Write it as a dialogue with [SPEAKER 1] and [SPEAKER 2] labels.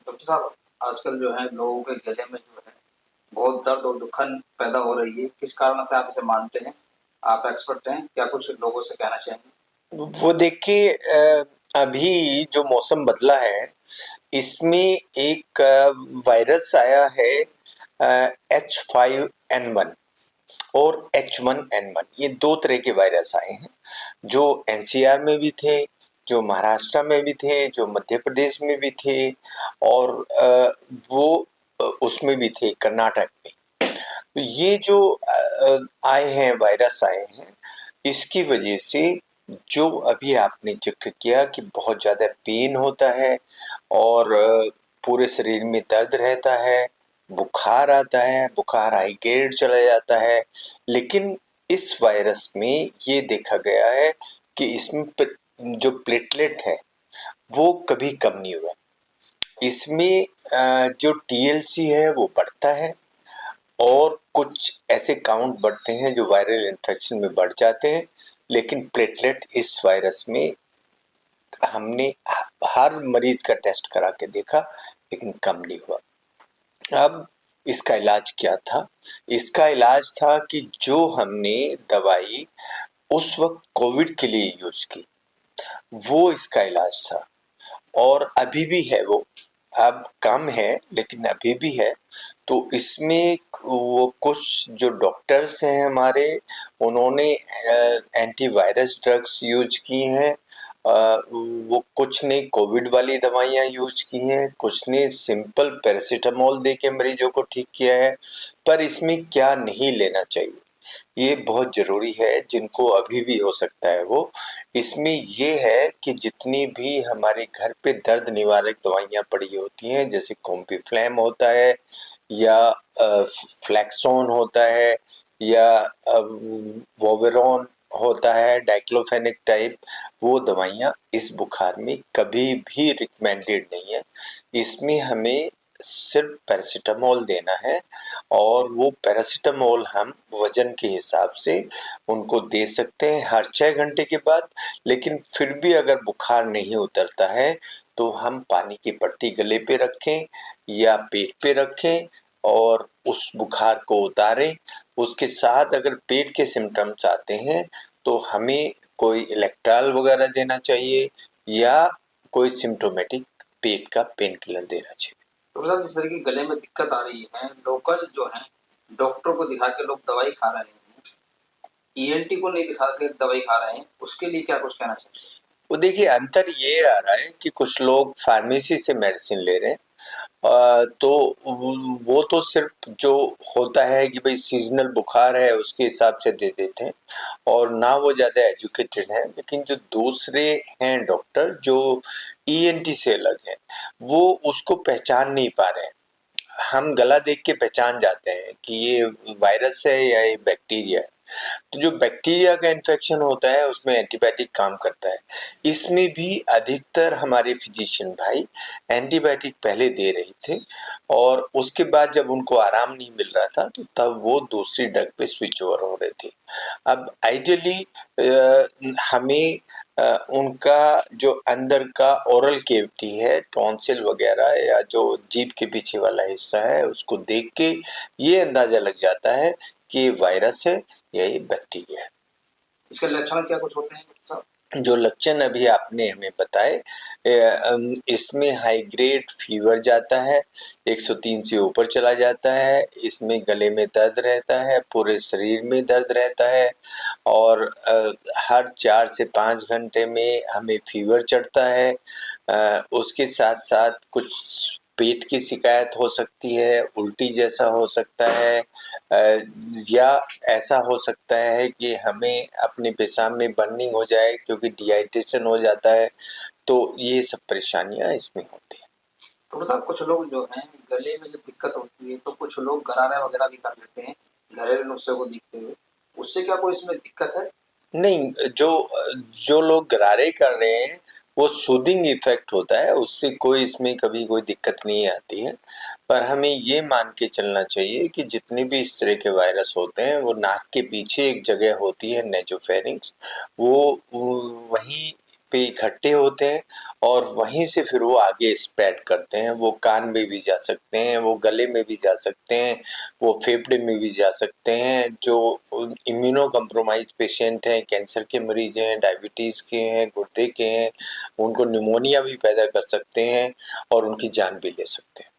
[SPEAKER 1] Doctor साहब, आजकल जो है लोगों के गले में जो है बहुत दर्द और दुखन पैदा हो रही है। किस कारण से आप इसे मानते हैं? आप एक्सपर्ट हैं, क्या कुछ लोगों से कहना चाहेंगे?
[SPEAKER 2] वो देखिए अभी जो मौसम बदला है इसमें एक वायरस आया है H5N1 और H1N1। ये दो तरह के वायरस आए हैं जो एनसीआर में भी थे, जो महाराष्ट्र में भी थे, जो मध्य प्रदेश में भी थे और वो उसमें भी थे कर्नाटक में। तो ये जो आए हैं वायरस आए हैं इसकी वजह से जो अभी आपने जिक्र किया कि बहुत ज़्यादा पेन होता है और पूरे शरीर में दर्द रहता है, बुखार आता है, बुखार हाई ग्रेड चला जाता है। लेकिन इस वायरस में ये देखा गया है कि इसमें जो प्लेटलेट है वो कभी कम नहीं हुआ। इसमें जो टीएलसी है वो बढ़ता है और कुछ ऐसे काउंट बढ़ते हैं जो वायरल इन्फेक्शन में बढ़ जाते हैं, लेकिन प्लेटलेट इस वायरस में हमने हर मरीज का टेस्ट करा के देखा लेकिन कम नहीं हुआ। अब इसका इलाज क्या था? इसका इलाज था कि जो हमने दवाई उस वक्त कोविड के लिए यूज की वो इसका इलाज था और अभी भी है वो। अब कम है लेकिन अभी भी है। तो इसमें वो कुछ जो डॉक्टर्स हैं हमारे उन्होंने एंटीवायरस ड्रग्स यूज की हैं। वो कुछ ने कोविड वाली दवाइयाँ यूज की हैं, कुछ ने सिंपल पैरासिटामोल दे के मरीजों को ठीक किया है। पर इसमें क्या नहीं लेना चाहिए ये बहुत ज़रूरी है, जिनको अभी भी हो सकता है वो। इसमें ये है कि जितनी भी हमारे घर पे दर्द निवारक दवाइयाँ पड़ी होती हैं जैसे कॉम्पीफ्लैम होता है या फ्लैक्सोन होता है या वोवेरॉन होता है, डाइक्लोफेनेक टाइप, वो दवाइयाँ इस बुखार में कभी भी रिकमेंडेड नहीं है। इसमें हमें सिर्फ पैरासिटामोल देना है और वो पैरासिटामोल हम वजन के हिसाब से उनको दे सकते हैं हर 6 घंटे के बाद। लेकिन फिर भी अगर बुखार नहीं उतरता है तो हम पानी की पट्टी गले पे रखें या पेट पे रखें और उस बुखार को उतारें। उसके साथ अगर पेट के सिम्टम्स आते हैं तो हमें कोई इलेक्ट्रॉल वगैरह देना चाहिए या कोई सिम्टोमेटिक पेट का पेन किलर देना चाहिए।
[SPEAKER 1] डॉक्टर साहब, जिस तरह की गले में दिक्कत आ रही है, लोकल जो है डॉक्टर को दिखा के लोग दवाई खा रहे हैं, ईएनटी को नहीं दिखा के दवाई खा रहे हैं, उसके लिए क्या कुछ कहना चाहिए?
[SPEAKER 2] वो देखिए अंतर ये आ रहा है कि कुछ लोग फार्मेसी से मेडिसिन ले रहे हैं। तो वो तो सिर्फ जो होता है कि भाई सीजनल बुखार है उसके हिसाब से दे देते हैं और ना वो ज़्यादा एजुकेटेड हैं। लेकिन जो दूसरे हैं डॉक्टर जो ईएनटी से अलग हैं वो उसको पहचान नहीं पा रहे हैं। हम गला देख के पहचान जाते हैं कि ये वायरस है या ये बैक्टीरिया है। तो जो बैक्टीरिया का इन्फेक्शन होता है उसमें एंटीबायोटिक काम करता है। इसमें भी अधिकतर हमारे फिजिशियन भाई एंटीबायोटिक पहले दे रहे थे और उसके बाद जब उनको आराम नहीं मिल रहा था तो तब वो दूसरी ड्रग पे स्विच ओवर हो रहे थे। अब आइडियली हमें उनका जो अंदर का ओरल कैविटी है, टॉन्सिल वगैरह या जो जीभ के पीछे वाला हिस्सा है उसको देख के ये अंदाजा लग जाता है कि ये वायरस है या ये बैक्टीरिया है।
[SPEAKER 1] इसके लक्षण क्या कुछ होते हैं डॉक्टर साहब?
[SPEAKER 2] जो लक्षण अभी आपने हमें बताए इसमें हाई ग्रेड फीवर जाता है, 103 से ऊपर चला जाता है, इसमें गले में दर्द रहता है, पूरे शरीर में दर्द रहता है और हर 4 से 5 घंटे में हमें फीवर चढ़ता है। उसके साथ साथ कुछ पेट की शिकायत हो सकती है, उल्टी जैसा हो सकता है या ऐसा हो सकता है कि हमें अपने पेशाब में बर्निंग हो जाए क्योंकि डिहाइड्रेशन हो जाता है। तो ये सब परेशानियां इसमें होती हैं।
[SPEAKER 1] डॉक्टर साहब, कुछ लोग जो हैं गले में जब दिक्कत होती है तो कुछ लोग गरारा वगैरह भी कर लेते हैं घरेलू नुस्खे को देखते हुए, उससे क्या कोई इसमें दिक्कत है?
[SPEAKER 2] नहीं, जो जो लोग गरारे कर रहे हैं वो सूदिंग इफेक्ट होता है, उससे कोई इसमें कभी कोई दिक्कत नहीं आती है। पर हमें ये मान के चलना चाहिए कि जितने भी इस तरह के वायरस होते हैं वो नाक के पीछे एक जगह होती है नेजोफेरिंक्स, वो वहीं पे इकट्ठे होते हैं और वहीं से फिर वो आगे स्प्रेड करते हैं। वो कान में भी जा सकते हैं, वो गले में भी जा सकते हैं, वो फेफड़े में भी जा सकते हैं। जो इम्यूनो कम्प्रोमाइज पेशेंट हैं, कैंसर के मरीज हैं, डायबिटीज़ के हैं, गुर्दे के हैं, उनको निमोनिया भी पैदा कर सकते हैं और उनकी जान भी ले सकते हैं।